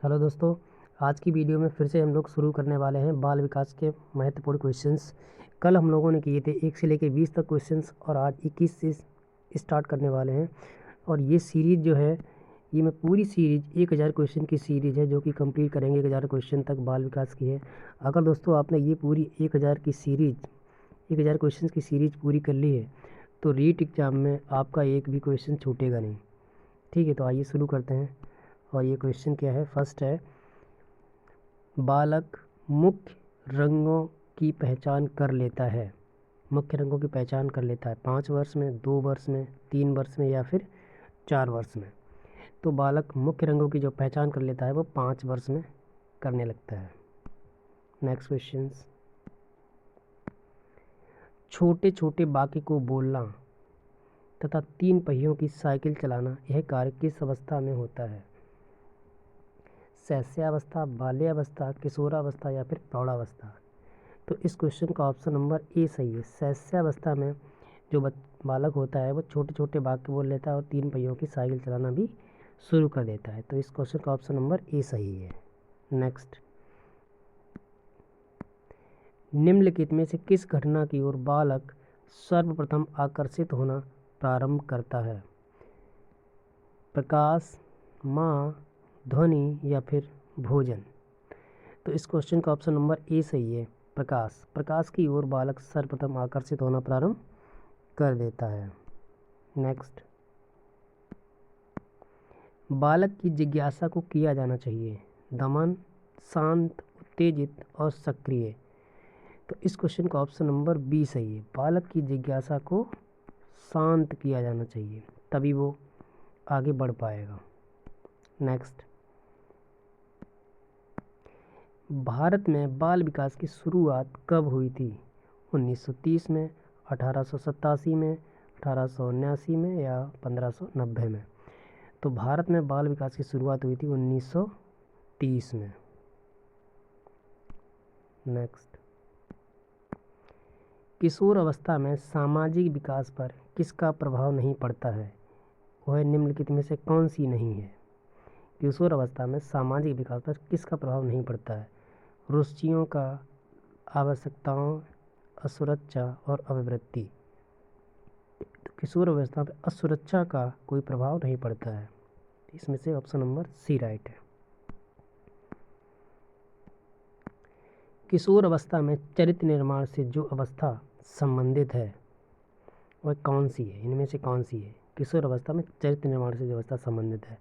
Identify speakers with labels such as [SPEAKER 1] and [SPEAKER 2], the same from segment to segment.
[SPEAKER 1] Hello दोस्तों, आज की वीडियो में फिर से हम लोग शुरू करने वाले हैं बाल विकास के महत्वपूर्ण क्वेश्चंस। कल हम लोगों ने किए थे 1 से लेकर 20 तक क्वेश्चंस और आज 21 से स्टार्ट करने वाले हैं। और ये सीरीज़ जो है, ये मैं पूरी सीरीज़ 1000 क्वेश्चन की सीरीज़ है जो कि कंप्लीट करेंगे। 1000 क्वेश्चन तक बाल विकास की है। अगर दोस्तों आपने ये पूरी 1000 क्वेश्चन की सीरीज़ पूरी कर ली है तो रीट एग्ज़ाम में आपका एक भी क्वेश्चन छूटेगा नहीं। ठीक है, तो आइए शुरू करते हैं। और ये क्वेश्चन क्या है? फर्स्ट है, बालक मुख्य रंगों की पहचान कर लेता है। मुख्य रंगों की पहचान कर लेता है 5 वर्ष में, 2 वर्ष में, 3 वर्ष में या फिर 4 वर्ष में। तो बालक मुख्य रंगों की जो पहचान कर लेता है वो 5 वर्ष में करने लगता है। नेक्स्ट क्वेश्चन, छोटे छोटे वाक्य को बोलना तथा 3 पहियों की साइकिल चलाना, यह कार्य किस अवस्था में होता है? शैशवावस्था, बाल्यावस्था, किशोरावस्था या फिर प्रौढ़ावस्था? तो इस क्वेश्चन का ऑप्शन नंबर ए सही है। शैशवावस्था में जो बालक होता है वो छोटे छोटे वाक्य बोल लेता है और 3 पहियों की साइकिल चलाना भी शुरू कर देता है। तो इस क्वेश्चन का ऑप्शन नंबर ए सही है। नेक्स्ट, निम्नलिखित में से किस घटना की ओर बालक सर्वप्रथम आकर्षित होना प्रारंभ करता है? प्रकाश, माँ, ध्वनि या फिर भोजन? तो इस क्वेश्चन का ऑप्शन नंबर ए सही है। प्रकाश की ओर बालक सर्वप्रथम आकर्षित होना प्रारंभ कर देता है। नेक्स्ट, बालक की जिज्ञासा को किया जाना चाहिए दमन, शांत, उत्तेजित और सक्रिय? तो इस क्वेश्चन का ऑप्शन नंबर बी सही है। बालक की जिज्ञासा को शांत किया जाना चाहिए, तभी वो आगे बढ़ पाएगा। नेक्स्ट, भारत में बाल विकास की शुरुआत कब हुई थी? 1930 में, 1887 में, 1879 में या 1590 में? तो भारत में बाल विकास की शुरुआत हुई थी 1930 में। नेक्स्ट, किशोर अवस्था में सामाजिक विकास पर किसका प्रभाव नहीं पड़ता है? वह निम्नलिखित में से कौन सी नहीं है? किशोर अवस्था में सामाजिक विकास पर किसका प्रभाव नहीं पड़ता है? रुचियों का, आवश्यकताओं, असुरक्षा और अभिवृत्ति? तो किशोर अवस्था में असुरक्षा का कोई प्रभाव नहीं पड़ता है। इसमें से ऑप्शन नंबर सी राइट है। किशोर अवस्था में चरित्र निर्माण से जो अवस्था संबंधित है वह कौन सी है? इनमें से कौन सी है? किशोर अवस्था में चरित्र निर्माण से जो अवस्था संबंधित है?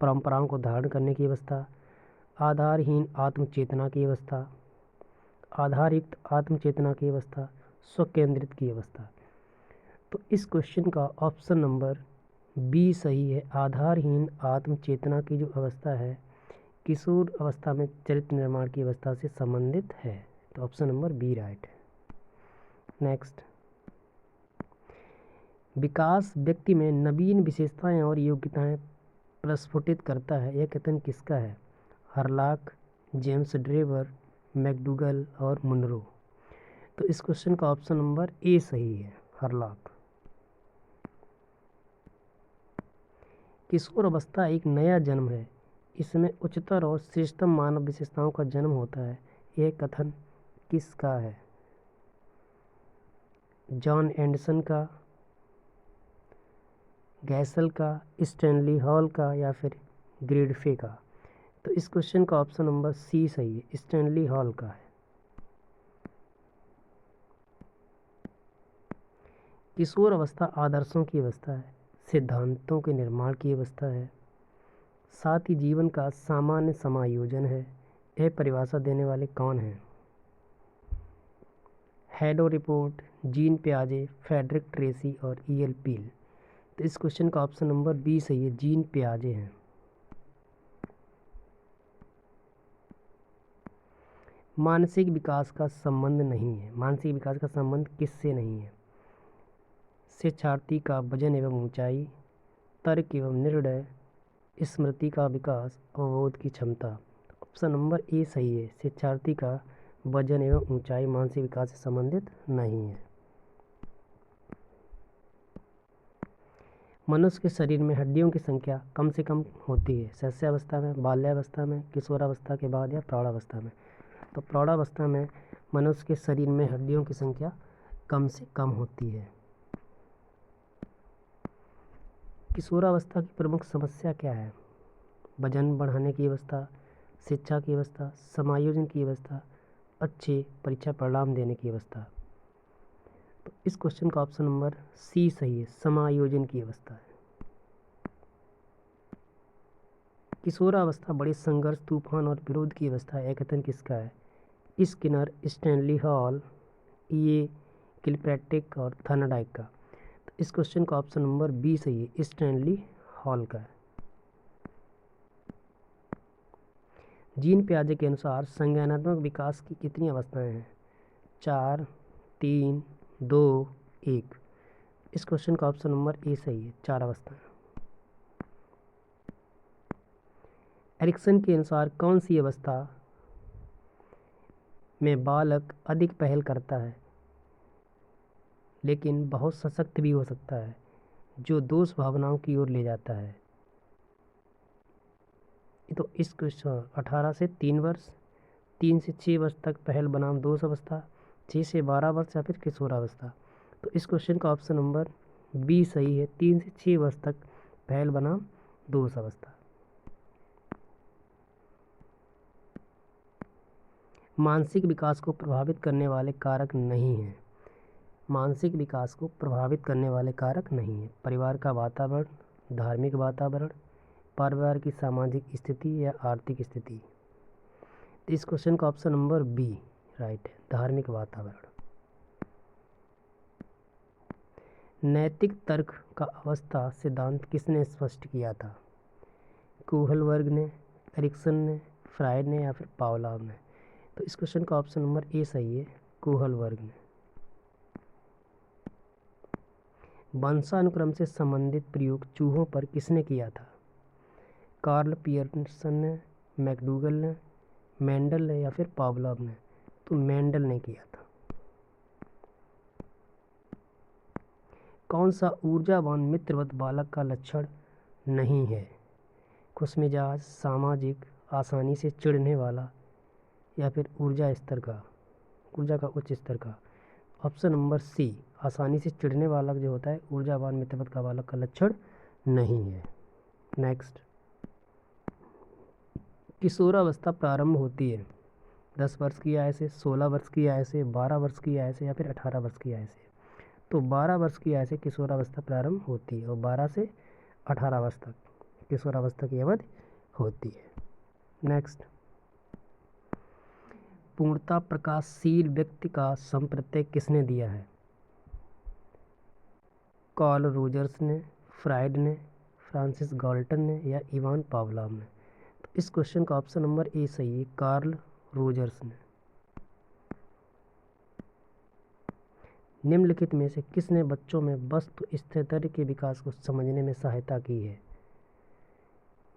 [SPEAKER 1] परंपराओं को धारण करने की अवस्था, आधारहीन आत्मचेतना की अवस्था, आधारयुक्त आत्मचेतना की अवस्था, स्वकेंद्रित की अवस्था? तो इस क्वेश्चन का ऑप्शन नंबर बी सही है। आधारहीन आत्मचेतना की जो अवस्था है किशोर अवस्था में चरित्र निर्माण की अवस्था से संबंधित है। तो ऑप्शन नंबर बी राइट है। नेक्स्ट, विकास व्यक्ति में नवीन विशेषताएं और योग्यताएं प्रस्फुटित करता है, यह कथन किसका है? हरलाक, जेम्स ड्रेवर, मैकडूगल और मुनरो? तो इस क्वेश्चन का ऑप्शन नंबर ए सही है, हरलाक। किशोर अवस्था एक नया जन्म है, इसमें उच्चतर और श्रेष्ठतम मानव विशेषताओं का जन्म होता है, यह कथन किसका है? जॉन एंडरसन का, गैसल का, स्टैनली हॉल का या फिर ग्रेडफे का? तो इस क्वेश्चन का ऑप्शन नंबर सी सही है, स्टैनली हॉल का है। किशोर अवस्था आदर्शों की अवस्था है, सिद्धांतों के निर्माण की अवस्था है, साथ ही जीवन का सामान्य समायोजन है। यह परिभाषा देने वाले कौन हैं? हेडो रिपोर्ट, जीन पियाजे, फ्रेडरिक ट्रेसी और ई.एल. पील? तो इस क्वेश्चन का ऑप्शन नंबर बी सही है, जीन पियाजे हैं। मानसिक विकास का संबंध नहीं है, मानसिक विकास का संबंध किससे नहीं है? शिक्षार्थी का वजन एवं ऊंचाई, तर्क एवं निर्णय, स्मृति का विकास, अवबोध की क्षमता? ऑप्शन नंबर ए सही है, शिक्षार्थी का वजन एवं ऊंचाई मानसिक विकास से संबंधित नहीं है। मनुष्य के शरीर में हड्डियों की संख्या कम से कम होती है शैशवावस्था में, बाल्यावस्था में, किशोरावस्था के बाद या प्रौढ़ावस्था में। तो प्रौढ़ावस्था में मनुष्य के शरीर में हड्डियों की संख्या कम से कम होती है। किशोरावस्था की प्रमुख समस्या क्या है? वजन बढ़ाने की अवस्था, शिक्षा की अवस्था, समायोजन की अवस्था, अच्छे परीक्षा परिणाम देने की अवस्था। तो इस क्वेश्चन का ऑप्शन नंबर सी सही है, समायोजन की अवस्था है। किशोरावस्था बड़े संघर्ष, तूफान और विरोध की अवस्था है। यह कथन किसका है? स्किनर, स्टैनली हॉल, ये किलपैट्रिक और थर्नडाइक का। तो इस क्वेश्चन का ऑप्शन नंबर बी सही है, स्टैनली हॉल का है। जीन पियाजे के अनुसार संज्ञानात्मक विकास की कितनी अवस्थाएं हैं? 4, 3, 2, 1। इस क्वेश्चन का ऑप्शन नंबर ए सही है, 4 अवस्थाएं। एरिक्सन के अनुसार कौन सी अवस्था में बालक अधिक पहल करता है लेकिन बहुत सशक्त भी हो सकता है, जो दोष भावनाओं की ओर ले जाता है? तो इस क्वेश्चन 18 से 3 वर्ष, 3 से 6 वर्ष तक पहल बनाम दोष अवस्था, 6 से 12 वर्ष या फिर किशोरावस्था। तो इस क्वेश्चन का ऑप्शन नंबर बी सही है, 3 से 6 वर्ष तक पहल बनाम दोष अवस्था। मानसिक विकास को प्रभावित करने वाले कारक नहीं हैं। मानसिक विकास को प्रभावित करने वाले कारक नहीं हैं। परिवार का वातावरण, धार्मिक वातावरण, परिवार की सामाजिक स्थिति या आर्थिक स्थिति। तो इस क्वेश्चन का ऑप्शन नंबर बी राइट है, धार्मिक वातावरण। नैतिक तर्क का अवस्था सिद्धांत किसने स्पष्ट किया था? कोहलबर्ग ने, एरिक्सन ने, फ्रायड ने या फिर पावलोव ने? तो इस क्वेश्चन का ऑप्शन नंबर ए सही है, कोहलबर्ग ने। वंशानुक्रम से संबंधित प्रयोग चूहों पर किसने किया था? कार्ल पियर्सन ने, मैकडूगल ने, मेंडल ने या फिर पावलोव ने? तो मेंडल ने किया था। कौन सा ऊर्जावान मित्रवत बालक का लक्षण नहीं है? खुशमिजाज, सामाजिक, आसानी से चिढ़ने वाला या फिर ऊर्जा का उच्च स्तर का? ऑप्शन नंबर सी, आसानी से चिढ़ने वाला जो होता है ऊर्जावान मित्रवत का बालक का लक्षण नहीं है। नेक्स्ट, किशोरावस्था प्रारंभ होती है 10 वर्ष की आयु से, 16 वर्ष की आयु से, 12 वर्ष की आयु से या फिर 18 वर्ष की आयु से? तो 12 वर्ष की आयु से किशोरावस्था प्रारंभ होती है और 12 से 18 वर्ष तक किशोरावस्था की अवधि होती है। नेक्स्ट, पूर्णता प्रकाशशील व्यक्ति का संप्रत्यय किसने दिया है? कार्ल रोजर्स ने, फ्रायड ने, फ्रांसिस गाल्टन ने या इवान पावलोव ने? तो इस क्वेश्चन का ऑप्शन नंबर ए सही है, कार्ल रोजर्स ने। निम्नलिखित में से किसने बच्चों में वस्तु स्थिरता के विकास को समझने में सहायता की है?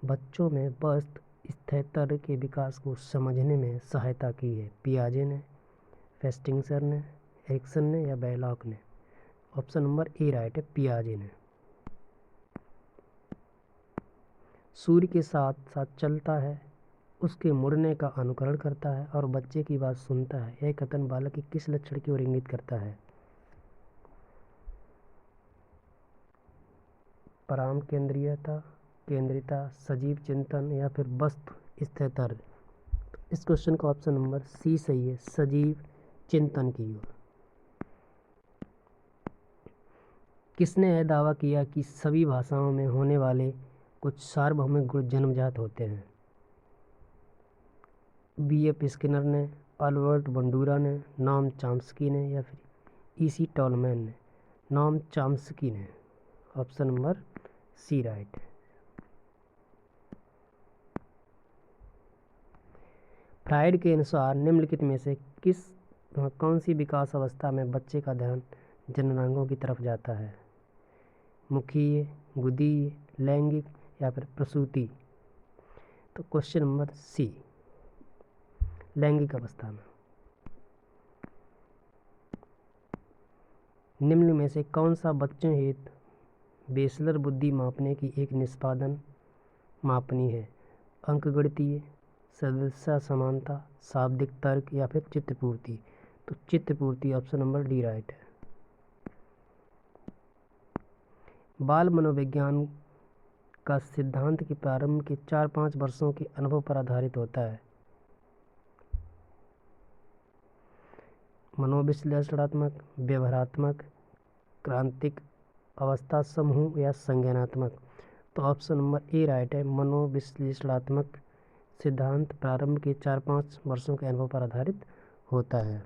[SPEAKER 1] बच्चों में वस्तु स्थिरता के विकास को समझने में सहायता की है। पियाजे ने, फेस्टिंगर ने, एरिक्सन ने या बेयलॉक ने? ऑप्शन नंबर ए राइट है, पियाजे ने। सूर्य के साथ साथ चलता है, उसके मुड़ने का अनुकरण करता है और बच्चे की बात सुनता है। यह कथन बालक के किस लक्षण की ओर इंगित करता है? पराम केंद्रिता, सजीव चिंतन या फिर वस्तु स्थिरता? इस क्वेश्चन का ऑप्शन नंबर सी सही है, सजीव चिंतन की ओर। किसने यह दावा किया कि सभी भाषाओं में होने वाले कुछ सार्वभौमिक गुण जन्मजात होते हैं? B.F. स्किनर ने, अल्बर्ट बंडूरा ने, नॉम चॉम्स्की ने या फिर E.C. टॉलमैन ने? नॉम चॉम्स्की ने। ऑप्शन नंबर सी राइट है। फ्रायड के अनुसार निम्नलिखित में से कौन सी विकास अवस्था में बच्चे का ध्यान जननांगों की तरफ जाता है? मुखीय, गुदीय, लैंगिक या फिर प्रसूति? तो क्वेश्चन नंबर सी, लैंगिक अवस्था में। निम्न में से कौन सा बच्चों हेतु बेसलर बुद्धि मापने की एक निष्पादन मापनी है। अंकगणितीय, सदस्यता समानता, शाब्दिक तर्क या फिर चित्तपूर्ति। तो चित्तपूर्ति ऑप्शन नंबर डी राइट है। बाल मनोविज्ञान का सिद्धांत के प्रारंभ के 4-5 वर्षों के अनुभव पर आधारित होता है। मनोविश्लेषणात्मक, व्यवहारात्मक, क्रांतिक, अवस्था समूह या संज्ञानात्मक। तो ऑप्शन नंबर ए राइट है। मनोविश्लेषणात्मक सिद्धांत प्रारंभ के 4-5 वर्षों के अनुभव पर आधारित होता है।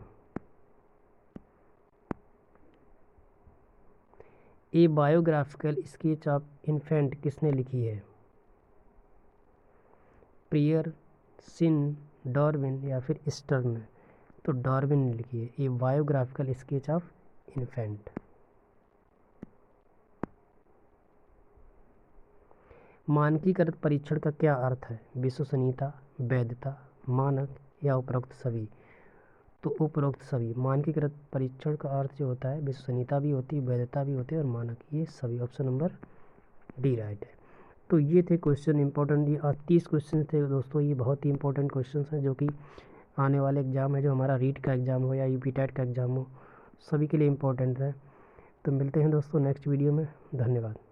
[SPEAKER 1] ए बायोग्राफिकल स्केच ऑफ इन्फेंट किसने लिखी है? प्रियर, सिन, डार्विन या फिर स्टर्न। तो डार्विन ने लिखी है ए बायोग्राफिकल स्केच ऑफ इन्फेंट। मानकीकृत परीक्षण का क्या अर्थ है? विश्वसनीयता, वैधता, मानक या उपरोक्त सभी। तो उपरोक्त सभी। मानकीकृत परीक्षण का अर्थ जो होता है विश्वसनीयता भी होती है, वैधता भी होती है और मानक, ये सभी। ऑप्शन नंबर डी राइट है। तो ये थे क्वेश्चन इंपॉर्टेंट। ये 30 क्वेश्चन थे दोस्तों। ये बहुत ही इंपॉर्टेंट क्वेश्चन हैं जो कि आने वाले एग्ज़ाम है, जो हमारा रीट का एग्ज़ाम हो या यूपी टेट का एग्ज़ाम हो, सभी के लिए इम्पोर्टेंट है। तो मिलते हैं दोस्तों नेक्स्ट वीडियो में। धन्यवाद।